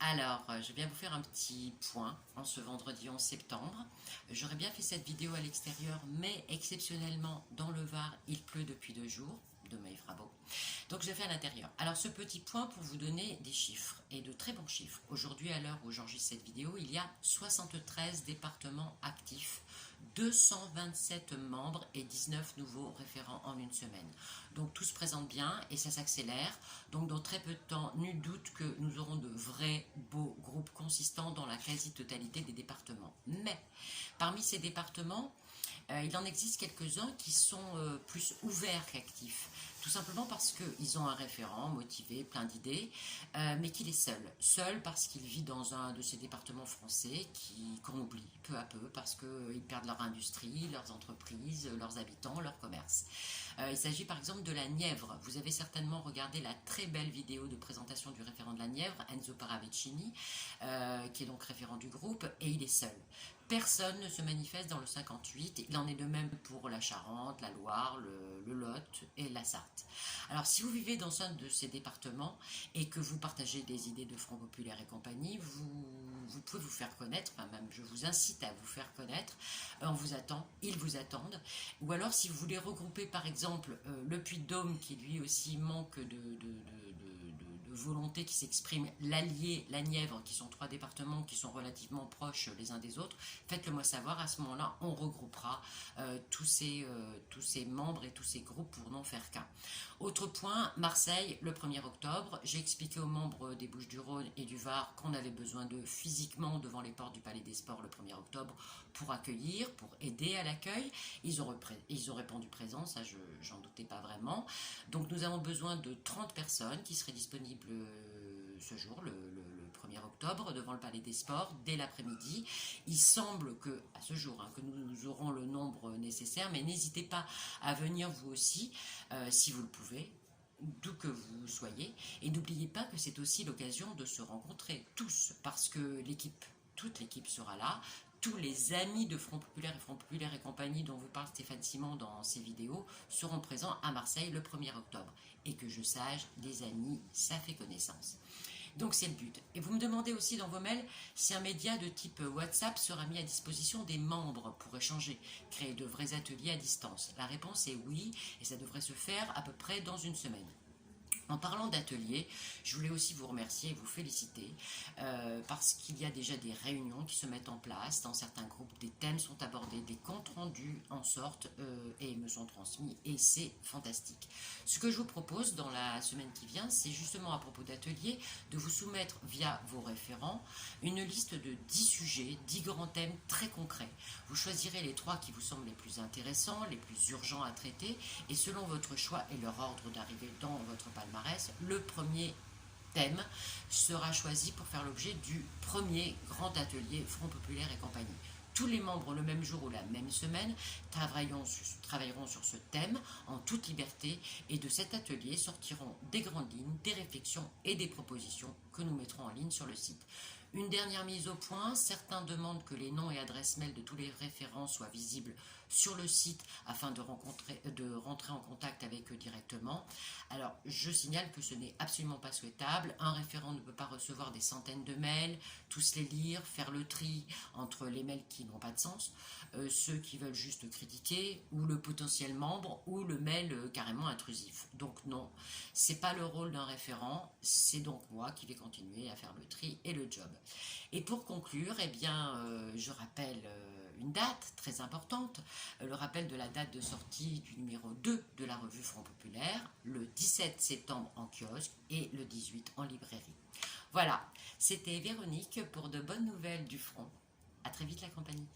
Alors, je viens vous faire un petit point en ce vendredi 11 septembre. J'aurais bien fait cette vidéo à l'extérieur, mais exceptionnellement, dans le Var, il pleut depuis 2 jours. Demain, il fera beau. Donc, je fais à l'intérieur. Alors, ce petit point pour vous donner des chiffres, et de très bons chiffres. Aujourd'hui, à l'heure où j'enregistre cette vidéo, il y a 73 départements actifs, 227 membres et 19 nouveaux référents en une semaine. Donc, tout se présente bien et ça s'accélère. Donc, dans très peu de temps, nul doute que nous aurons de vrais beaux groupes consistants dans la quasi-totalité des départements. Mais, parmi ces départements, il en existe quelques-uns qui sont plus ouverts qu'actifs. Tout simplement parce qu'ils ont un référent motivé, plein d'idées, mais qu'il est seul. Seul parce qu'il vit dans un de ces départements français qu'on oublie peu à peu parce qu'ils perdent leur industrie, leurs entreprises, leurs habitants, leur commerce. Il s'agit par exemple de la Nièvre. Vous avez certainement regardé la très belle vidéo de présentation du référent de la Nièvre, Enzo Paravicini, qui est donc référent du groupe, et il est seul. Personne ne se manifeste dans le 58, il en est de même pour la Charente, la Loire, le Lot et la Sarthe. Alors si vous vivez dans un de ces départements et que vous partagez des idées de Front Populaire et compagnie, vous pouvez vous faire connaître, enfin même je vous incite à vous faire connaître, on vous attend, ils vous attendent, ou alors si vous voulez regrouper par exemple le Puy-de-Dôme qui lui aussi manque de volonté qui s'exprime, l'Allier, la Nièvre, qui sont 3 départements qui sont relativement proches les uns des autres, faites-le moi savoir, à ce moment-là, on regroupera tous ces membres et tous ces groupes pour n'en faire qu'un. Autre point, Marseille, le 1er octobre, j'ai expliqué aux membres des Bouches-du-Rhône et du Var qu'on avait besoin d'eux physiquement devant les portes du Palais des Sports le 1er octobre pour accueillir, pour aider à l'accueil. Ils ont répondu présent, ça j'en doutais pas vraiment. Donc nous avons besoin de 30 personnes qui seraient disponibles ce jour, le 1er octobre, devant le Palais des Sports, dès l'après-midi. Il semble que, à ce jour, que nous aurons le nombre nécessaire, mais n'hésitez pas à venir vous aussi, si vous le pouvez, d'où que vous soyez. Et n'oubliez pas que c'est aussi l'occasion de se rencontrer tous, parce que toute l'équipe sera là. Tous les amis de Front Populaire et compagnie dont vous parle Stéphane Simon dans ses vidéos seront présents à Marseille le 1er octobre. Et que je sache, des amis, ça fait connaissance. Donc c'est le but. Et vous me demandez aussi dans vos mails si un média de type WhatsApp sera mis à disposition des membres pour échanger, créer de vrais ateliers à distance. La réponse est oui, et ça devrait se faire à peu près dans une semaine. En parlant d'ateliers, je voulais aussi vous remercier et vous féliciter parce qu'il y a déjà des réunions qui se mettent en place. Dans certains groupes, des thèmes sont abordés, des comptes rendus en sortent et me sont transmis et c'est fantastique. Ce que je vous propose dans la semaine qui vient, c'est justement à propos d'ateliers, de vous soumettre via vos référents une liste de 10 sujets, 10 grands thèmes très concrets. Vous choisirez les 3 qui vous semblent les plus intéressants, les plus urgents à traiter et selon votre choix et leur ordre d'arrivée dans votre palmarès, le premier thème sera choisi pour faire l'objet du premier grand atelier Front Populaire et compagnie. Tous les membres le même jour ou la même semaine travailleront sur ce thème en toute liberté et de cet atelier sortiront des grandes lignes, des réflexions et des propositions que nous mettrons en ligne sur le site. Une dernière mise au point, certains demandent que les noms et adresses mail de tous les référents soient visibles sur le site afin de rentrer en contact avec eux directement. Alors, je signale que ce n'est absolument pas souhaitable. Un référent ne peut pas recevoir des centaines de mails, tous les lire, faire le tri entre les mails qui n'ont pas de sens, ceux qui veulent juste critiquer, ou le potentiel membre, ou le mail carrément intrusif. Donc non, c'est pas le rôle d'un référent, c'est donc moi qui vais continuer à faire le tri et le job. Et pour conclure, eh bien, je rappelle une date très importante, le rappel de la date de sortie du numéro 2 de la revue Front Populaire, le 17 septembre en kiosque et le 18 en librairie. Voilà, c'était Véronique pour de bonnes nouvelles du Front. À très vite la compagnie.